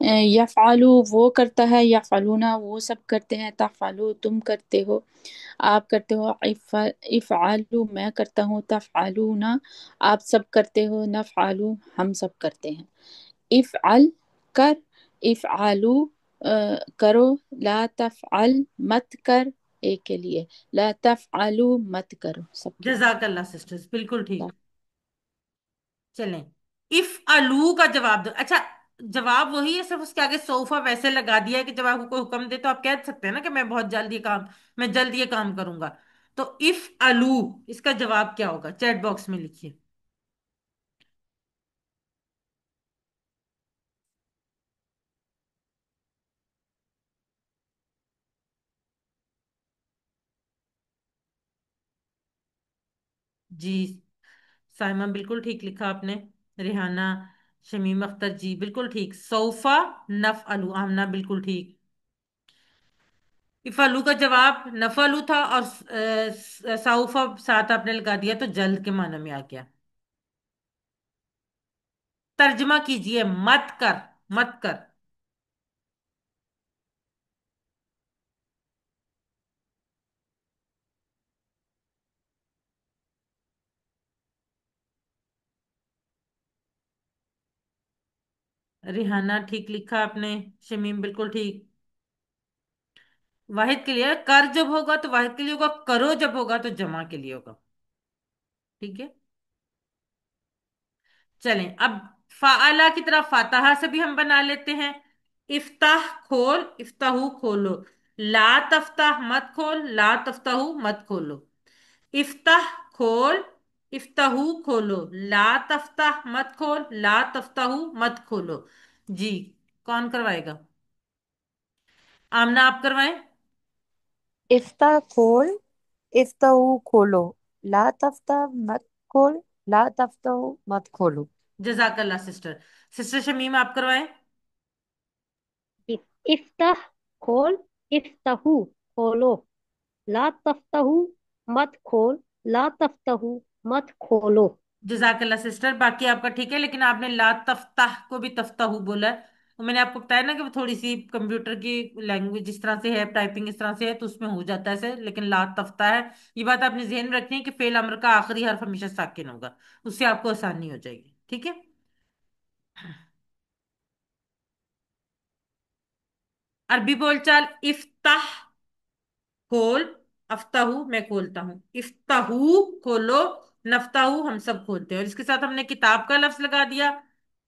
यफ़अलु वो करता है, यफ़अलूना वो सब करते हैं, तफ़अलु तुम करते हो, आप करते हो, इफ़अलु मैं करता हूँ, तफ़अलूना आप सब करते हो, नफ़अलु हम सब करते हैं। इफ़अल कर, इफ़अलु करो, ला तफ़अल मत कर, एक के लिए, ला तफ़अलु मत करो, सबके लिए। जजाकल्ला सिस्टर्स, बिल्कुल ठीक। चलें, इफ अलू का जवाब दो। अच्छा, जवाब वही है, सिर्फ उसके आगे सोफा वैसे लगा दिया है कि जब आपको कोई हुक्म दे तो आप कह सकते हैं ना कि मैं बहुत जल्द ये काम, मैं जल्द ये काम करूंगा। तो इफ अलू, इसका जवाब क्या होगा? चैट बॉक्स में लिखिए। जी साइमा बिल्कुल ठीक लिखा आपने। रिहाना, शमीम अख्तर जी बिल्कुल ठीक। सौफा नफ अलू, आमना बिल्कुल ठीक। इफालू का जवाब नफालू था, और साउफा साथ आपने लगा दिया तो जल्द के माने में आ गया। तर्जमा कीजिए, मत कर, मत कर। रिहाना ठीक लिखा आपने। शमीम बिल्कुल ठीक। वाहिद के लिए कर जब होगा तो वाहिद के लिए होगा, करो जब होगा तो जमा के लिए होगा। ठीक है। चलें अब फाअला की तरह फातहा से भी हम बना लेते हैं। इफ्ताह खोल, इफ्ताहू खोलो। ला तफ्ताह मत खोल, ला तफ्ताहू मत खोलो। इफ्ताह खोल, इफ्ताहू खोलो। ला तफ्ताह मत खोल, ला तफ्ताहू मत खोलो। जी, कौन करवाएगा? आमना आप करवाएं। इफ्ता खोल, इफ्ताहू खोलो। ला तफ्ता मत खोल, ला तफ्ताहू मत खोलो। जजाकल्ला सिस्टर। सिस्टर शमीम आप करवाएं। इफ्ताह खोल, इफ्ताहू खोलो। ला तफ्ताहू मत खोल, ला तफ्ताहू मत खोलो। जजाकल्ला सिस्टर, बाकी आपका ठीक है, लेकिन आपने ला तफ्ताह को भी तफ्ताहू बोला है। तो मैंने आपको बताया ना कि वो थोड़ी सी कंप्यूटर की लैंग्वेज जिस तरह से है, टाइपिंग इस तरह से है, तो उसमें हो जाता है ऐसे, लेकिन ला तफ्ता है। ये बात आपने ज़हन में रखनी है कि फेल अमर का आखिरी हर्फ हमेशा साकिन होगा। उससे आपको आसानी हो जाएगी। ठीक है। अरबी बोलचाल। इफ्ताह खोल, अफ्ताहू मैं खोलता हूँ, इफ्ताहू खोलो, नफ्ताहू हम सब खोलते हैं, और इसके साथ हमने किताब का लफ्ज लगा दिया।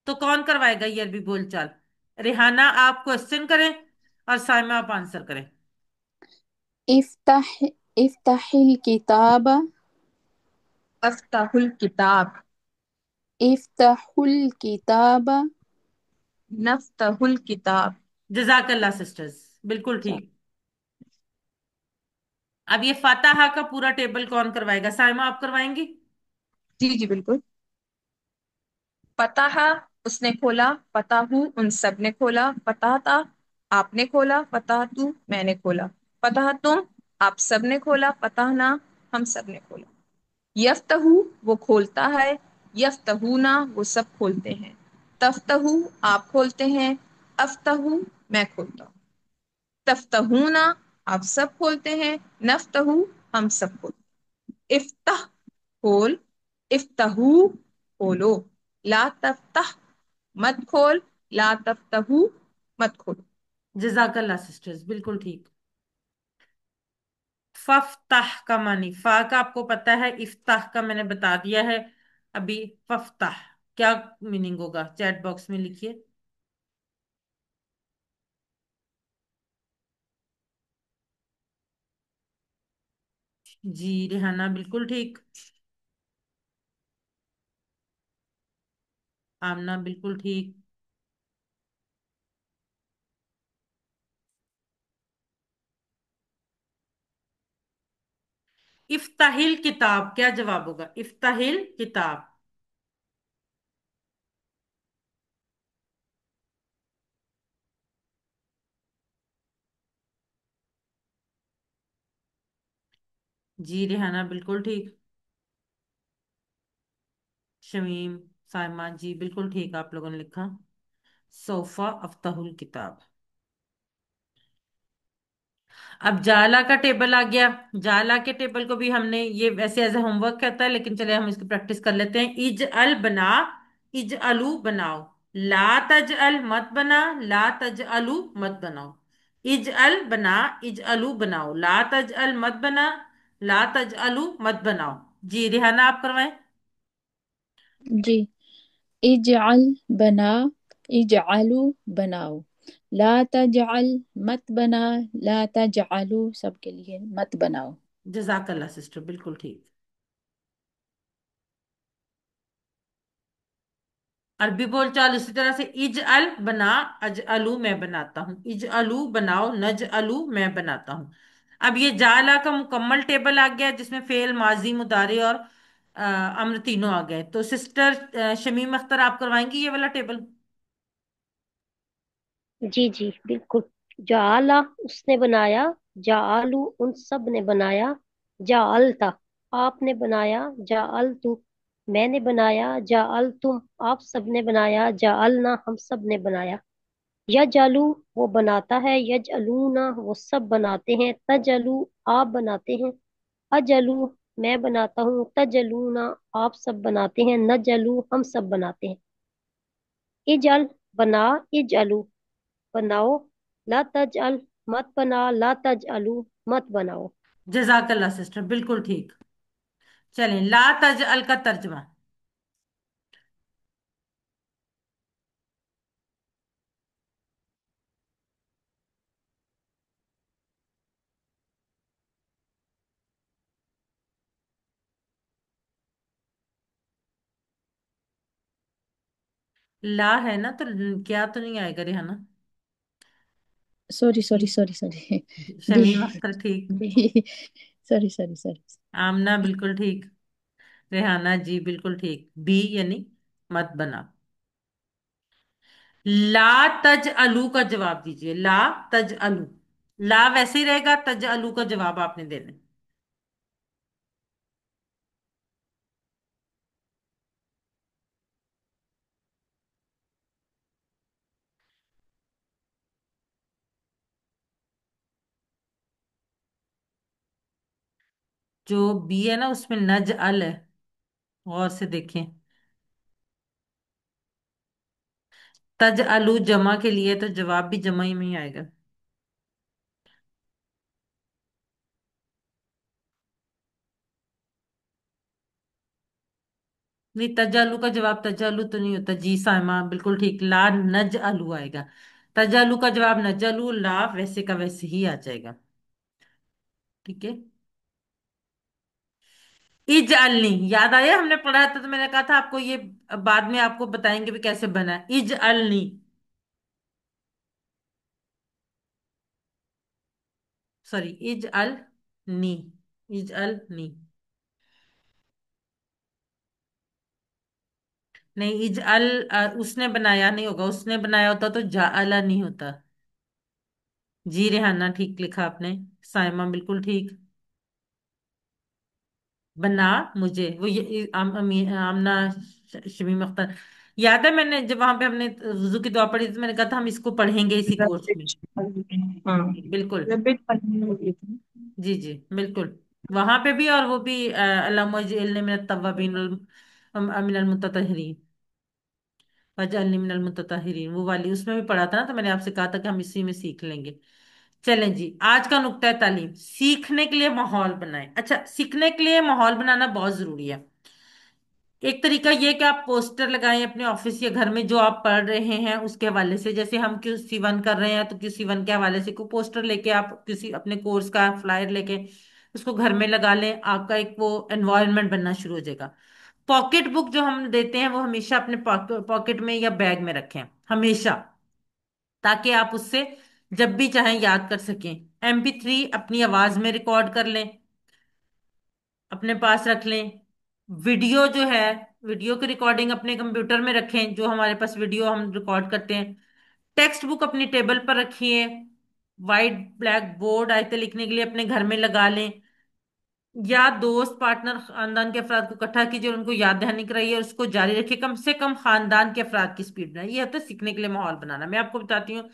तो कौन करवाएगा ये अरबी बोलचाल? रेहाना आप क्वेश्चन करें और साइमा आप आंसर करें। इफ्ताह इफ्ताहिल किताब, अफ्ताहुल किताब। इफ्ताहुल किताब। नफ्ताहुल किताब। जजाकल्ला सिस्टर्स, बिल्कुल ठीक। अब ये फातहा का पूरा टेबल कौन करवाएगा? साइमा आप करवाएंगी। जी जी बिल्कुल। पताहा उसने खोला, पताहू उन सब ने खोला, पताहता आपने खोला, पताहतू मैंने खोला, पताहतुम आप सब ने खोला, पताहना हम सब ने खोला। यफ्तहू वो खोलता है, यफ्तहूना वो सब खोलते हैं, तफ्तहू आप खोलते हैं, अफ्तहू मैं खोलता हूँ, तफ्तहूना आप सब खोलते हैं, नफ्तहू हम सब खोलते हैं। इफ्ताह खोल, इफ्तहू खोलो, ला तफ्ताह मत खोल, ला तफ्तहू मत खोलो। जजाकल्ला सिस्टर्स, बिल्कुल ठीक। फफ्ताह का मानी, फा का आपको पता है, इफ्ताह का मैंने बता दिया है अभी। फफ्ताह क्या मीनिंग होगा? चैट बॉक्स में लिखिए। जी रेहाना बिल्कुल ठीक। आमना बिल्कुल ठीक। इफ्ताहिल किताब क्या जवाब होगा? इफ्ताहिल किताब। जी रेहाना बिल्कुल ठीक। शमीम, साइमा जी बिल्कुल ठीक आप लोगों ने लिखा। सोफा अफ्ताहुल किताब। अब जाला का टेबल आ गया। जाला के टेबल को भी हमने, ये वैसे एज ए होमवर्क कहता है, लेकिन चले हम इसकी प्रैक्टिस कर लेते हैं। इज अल बना, इज अलू बनाओ। ला तज अल मत बना, ला तज अलू मत बनाओ। इज अल बना, इज अलू बनाओ। ला तज अल मत बना, ला तज अलू मत बनाओ। जी रिहाना आप करवाएं। जी, इजअल बना, इजअलू बनाओ। ला तजअल मत बना, ला तजअलू सबके लिए मत बनाओ। जजाकल्ला सिस्टर, बिल्कुल ठीक। अरबी बोलचाल उसी तरह से। इज अल बना, अज अलू मैं बनाता हूँ। इज अलू बनाओ, नज अलू मैं बनाता हूँ। अब ये जाला का मुकम्मल टेबल आ गया, जिसमें फेल माजी मुदारे और अम्र तीनों आ गए। तो सिस्टर शमीम अख्तर आप करवाएंगी ये वाला टेबल। जी जी बिल्कुल। जाला उसने बनाया, जालू उन सब ने बनाया, जालता आपने बनाया, जाल तू मैंने बनाया, जाल तुम आप सब ने बनाया, जालना हम सब ने बनाया। यजलू वो बनाता है, यजलूना वो सब बनाते हैं, तजलू आप बनाते हैं, अजलू मैं बनाता हूँ, तजलूना आप सब बनाते हैं, नजलू हम सब बनाते हैं। इजल बना इजअलू बनाओ, ला तजअल मत बना, ला तजअलू मत बनाओ। जजाकल्ला सिस्टर, बिल्कुल ठीक। चलें, ला तज अल का तर्जमा। ला है ना, तो क्या तो नहीं आएगा Rehana? Sorry B. Sorry sorry sorry. B. Shamim Akhtar ठीक। B. Sorry sorry sorry. Amna बिल्कुल ठीक। रेहाना जी बिल्कुल ठीक, बी यानी मत बना। ला तज अलू का जवाब दीजिए, ला तज अलू। ला वैसे ही रहेगा, तज अलू का जवाब आपने देना है। जो बी है ना, उसमें नज अल है, गौर से देखें। तज अलू जमा के लिए, तो जवाब भी जमा ही में ही आएगा। नहीं, तज आलू का जवाब तज आलू तो नहीं होता जी, साइमा बिल्कुल ठीक, ला नज आलू आएगा। तज आलू का जवाब नज आलू, ला वैसे का वैसे ही आ जाएगा। ठीक है। इज अलनी याद आया, हमने पढ़ा था तो मैंने कहा था आपको ये बाद में आपको बताएंगे भी कैसे बना है। इज अलनी, सॉरी, इज अल नी, इज अल नी। नहीं, इज अल उसने बनाया नहीं होगा, उसने बनाया होता तो जा अला नहीं होता। जी रेहाना ठीक लिखा आपने। साइमा बिल्कुल ठीक। बना मुझे वो ये आमना शमीम अख्तर। याद है, मैंने जब वहां पे हमने वुजू की दुआ पढ़ी थी, तो मैंने कहा था हम इसको पढ़ेंगे इसी कोर्स में। रबिश। हाँ, बिल्कुल। रबिश पढ़ने लगी थी। जी जी बिल्कुल। वहां पे भी, और वो भी अल्लाहुम्मा इज्अल्नी मिनत तव्वाबीन मिनल मुततहिरीन वजअल्नी मिनल मुततहिरीन, वो वाली उसमें भी पढ़ा था ना, तो मैंने आपसे कहा था कि हम इसी में सीख लेंगे। चलें जी, आज का नुक्ता है तालीम, सीखने के लिए माहौल बनाएं। अच्छा, सीखने के लिए माहौल बनाना बहुत जरूरी है। एक तरीका ये कि आप पोस्टर लगाएं अपने ऑफिस या घर में, जो आप पढ़ रहे हैं उसके हवाले से। जैसे हम QC1 कर रहे हैं, तो QC1 के हवाले से कोई पोस्टर लेके आप किसी अपने कोर्स का फ्लायर लेके उसको घर में लगा लें, आपका एक वो एनवायरनमेंट बनना शुरू हो जाएगा। पॉकेट बुक जो हम देते हैं, वो हमेशा अपने पॉकेट में या बैग में रखें, हमेशा, ताकि आप उससे जब भी चाहें याद कर सकें। MP3 अपनी आवाज में रिकॉर्ड कर लें, अपने पास रख लें। वीडियो जो है, वीडियो की रिकॉर्डिंग अपने कंप्यूटर में रखें, जो हमारे पास वीडियो हम रिकॉर्ड करते हैं। टेक्स्ट बुक अपनी टेबल पर रखिए। वाइट ब्लैक बोर्ड आयतें लिखने के लिए अपने घर में लगा लें। या दोस्त, पार्टनर, खानदान के अफराद को इकट्ठा कीजिए और उनको याद दहानी कराइए और उसको जारी रखिए। कम से कम खानदान के अफराद की स्पीड में, ये होता है सीखने के लिए माहौल बनाना। मैं आपको बताती हूँ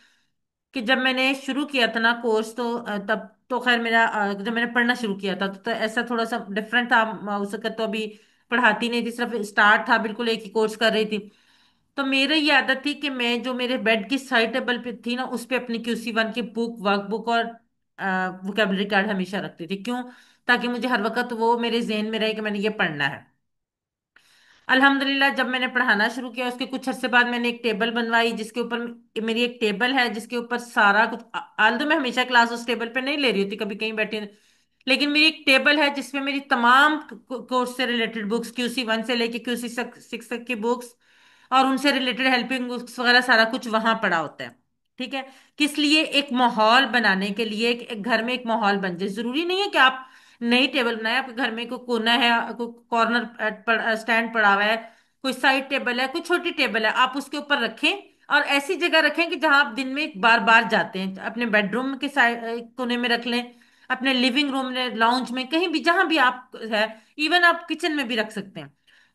कि जब मैंने शुरू किया था ना कोर्स, तो तब तो खैर मेरा जब मैंने पढ़ना शुरू किया था, तो ऐसा थोड़ा सा डिफरेंट था। उस वक्त तो अभी पढ़ाती नहीं थी, सिर्फ स्टार्ट था, बिल्कुल एक ही कोर्स कर रही थी। तो मेरी ये आदत थी कि मैं जो मेरे बेड की साइड टेबल पे थी ना, उस पे अपनी QC1 की बुक, वर्कबुक और वोकेबलरी कार्ड हमेशा रखती थी। क्यों? ताकि मुझे हर वक्त वो मेरे जहन में रहे कि मैंने ये पढ़ना है। अल्हम्दुलिल्लाह, जब मैंने पढ़ाना शुरू किया उसके कुछ अरसे बाद मैंने एक टेबल बनवाई, जिसके ऊपर मेरी एक टेबल है जिसके ऊपर सारा कुछ। आल तो मैं हमेशा क्लास उस टेबल पे नहीं ले रही होती, कभी कहीं बैठी, लेकिन मेरी एक टेबल है जिसमें मेरी तमाम कोर्स से रिलेटेड बुक्स, QC1 से लेके QC6 तक की बुक्स और उनसे रिलेटेड हेल्पिंग बुक्स वगैरह, सारा कुछ वहां पड़ा होता है। ठीक है। किस लिए? एक माहौल बनाने के लिए, एक घर में एक माहौल बन जाए। जरूरी नहीं है कि आप नई टेबल बनाए, आपके घर में कोई कोना है, कोई कॉर्नर स्टैंड पड़ा हुआ है, कोई साइड टेबल है, कोई छोटी टेबल है, आप उसके ऊपर रखें। और ऐसी जगह रखें कि जहां आप दिन में बार बार जाते हैं। अपने बेडरूम के साइड कोने में रख लें, अपने लिविंग रूम में, लाउंज में, कहीं भी जहां भी आप है। इवन आप किचन में भी रख सकते हैं।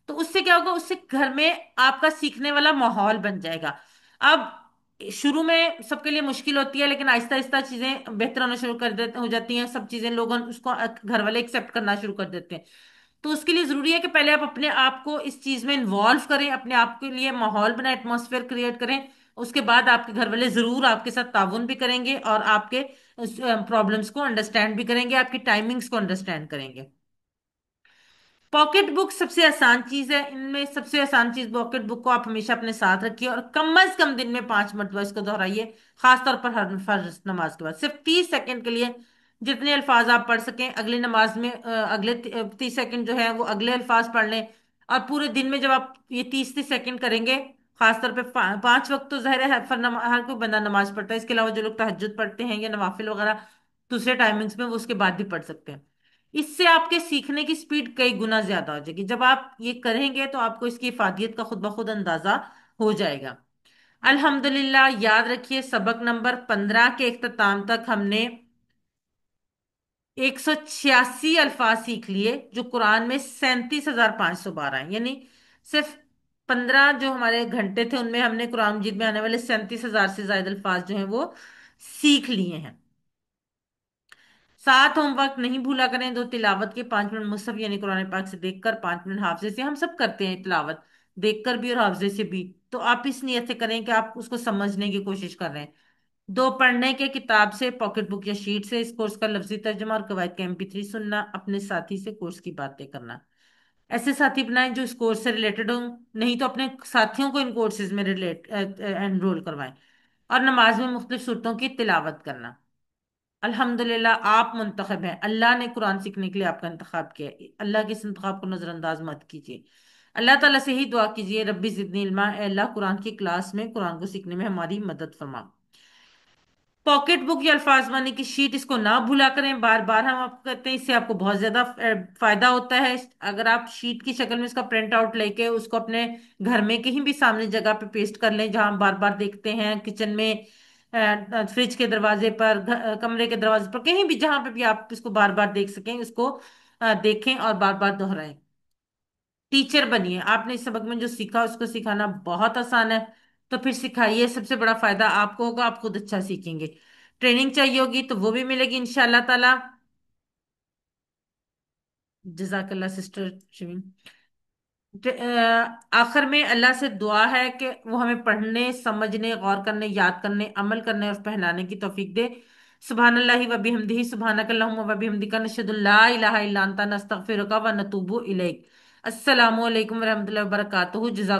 तो उससे क्या होगा, उससे घर में आपका सीखने वाला माहौल बन जाएगा। अब शुरू में सबके लिए मुश्किल होती है, लेकिन आहिस्ता आहिस्ता चीजें बेहतर होना शुरू कर देते हो जाती हैं, सब चीजें लोग उसको घर वाले एक्सेप्ट करना शुरू कर देते हैं। तो उसके लिए जरूरी है कि पहले आप अपने आप को इस चीज में इन्वॉल्व करें, अपने आप के लिए माहौल बनाए, एटमॉस्फेयर क्रिएट करें। اس کے بعد آپ کے گھر والے ضرور آپ کے ساتھ تعاون بھی کریں گے اور آپ کے پرابلمس کو انڈرسٹینڈ بھی کریں گے، آپ کی ٹائمنگز کو انڈرسٹینڈ کریں گے۔ پاکٹ بک سب سے آسان چیز ہے، ان میں سب سے آسان چیز پاکٹ بک کو آپ ہمیشہ اپنے ساتھ رکھیے اور کم از کم دن میں 5 مرتبہ اس کو دہرائیے، خاص طور پر ہر فرض نماز کے بعد صرف 30 سیکنڈ کے لیے، جتنے الفاظ آپ پڑھ سکیں اگلی نماز میں، اگلے 30 سیکنڈ جو ہے وہ اگلے الفاظ پڑھ لیں، اور پورے دن میں جب آپ یہ 30 30 سیکنڈ کریں گے، خاص طور پہ 5 وقت تو ظاہر ہے ہر کوئی بندہ نماز پڑھتا ہے، اس کے علاوہ جو لوگ تہجد پڑھتے ہیں یا نوافل وغیرہ دوسرے ٹائمنگز میں وہ اس کے بعد بھی پڑھ سکتے ہیں، اس سے آپ کے سیکھنے کی سپیڈ کئی گنا زیادہ ہو جائے گی۔ جب آپ یہ کریں گے تو آپ کو اس کی افادیت کا خود بخود اندازہ ہو جائے گا۔ الحمدللہ، یاد رکھیے سبق نمبر 15 کے اختتام تک ہم نے 186 الفاظ سیکھ لیے، جو قرآن میں 37,512 ہیں، یعنی صرف 15 جو ہمارے گھنٹے تھے ان میں ہم نے قرآن مجید میں آنے والے 37,000 سے زائد الفاظ جو ہیں وہ سیکھ لیے ہیں۔ ساتھ ہوم ورک نہیں بھولا کریں، دو تلاوت کے 5 منٹ مصحف یعنی قرآن پاک سے دیکھ کر، 5 منٹ حافظے سے، ہم سب کرتے ہیں تلاوت دیکھ کر بھی اور حافظے سے بھی، تو آپ اس نیت سے کریں کہ آپ اس کو سمجھنے کی کوشش کر رہے ہیں۔ دو پڑھنے کے کتاب سے، پاکٹ بک یا شیٹ سے اس کورس کا لفظی ترجمہ اور قواعد کا MP3 سننا، اپنے ساتھی سے کورس کی باتیں کرنا، ایسے ساتھی بنائیں جو اس کورس سے ریلیٹڈ ہوں، نہیں تو اپنے ساتھیوں کو ان کورسز میں انرول کروائیں، اور نماز میں مختلف صورتوں کی تلاوت کرنا۔ الحمدللہ آپ منتخب ہیں، اللہ نے قرآن سیکھنے کے لیے آپ کا انتخاب کیا ہے، اللہ کے اس انتخاب کو نظر انداز مت کیجیے۔ اللہ تعالیٰ سے ہی دعا کیجیے، ربی زدنی علما، اے اللہ قرآن کی کلاس میں قرآن کو سیکھنے میں ہماری مدد فرما۔ پاکٹ بک یا الفاظ مانی کی شیٹ اس کو نہ بھولا کریں، بار بار ہم آپ کو کہتے ہیں، اس سے آپ کو بہت زیادہ فائدہ ہوتا ہے۔ اگر آپ شیٹ کی شکل میں اس کا پرنٹ آؤٹ لے کے اس کو اپنے گھر میں کہیں بھی سامنے جگہ پہ پیسٹ کر لیں جہاں ہم بار بار دیکھتے ہیں، کچن میں، فریج کے دروازے پر، کمرے کے دروازے پر، کہیں بھی جہاں پہ بھی آپ اس کو بار بار دیکھ سکیں، اس کو دیکھیں اور بار بار دہرائیں۔ ٹیچر بنیے، آپ نے اس سبق میں جو سیکھا اس کو سکھانا بہت آسان ہے، تو پھر سکھائیے، سب سے بڑا فائدہ آپ کو ہوگا، آپ خود اچھا سیکھیں گے۔ ٹریننگ چاہیے ہوگی تو وہ بھی ملے گی انشاءاللہ تعالی۔ جزاک اللہ سسٹر شمیم۔ آخر میں اللہ سے دعا ہے کہ وہ ہمیں پڑھنے، سمجھنے، غور کرنے، یاد کرنے، عمل کرنے اور پہلانے کی توفیق دے۔ سبحان اللہ و بحمدہ، سبحانک اللہم و بحمدک، نشہد ان لا الہ الا انت، نستغفرک و نتوب الیک۔ السلام علیکم ورحمۃ اللہ وبرکاتہ۔ جزاک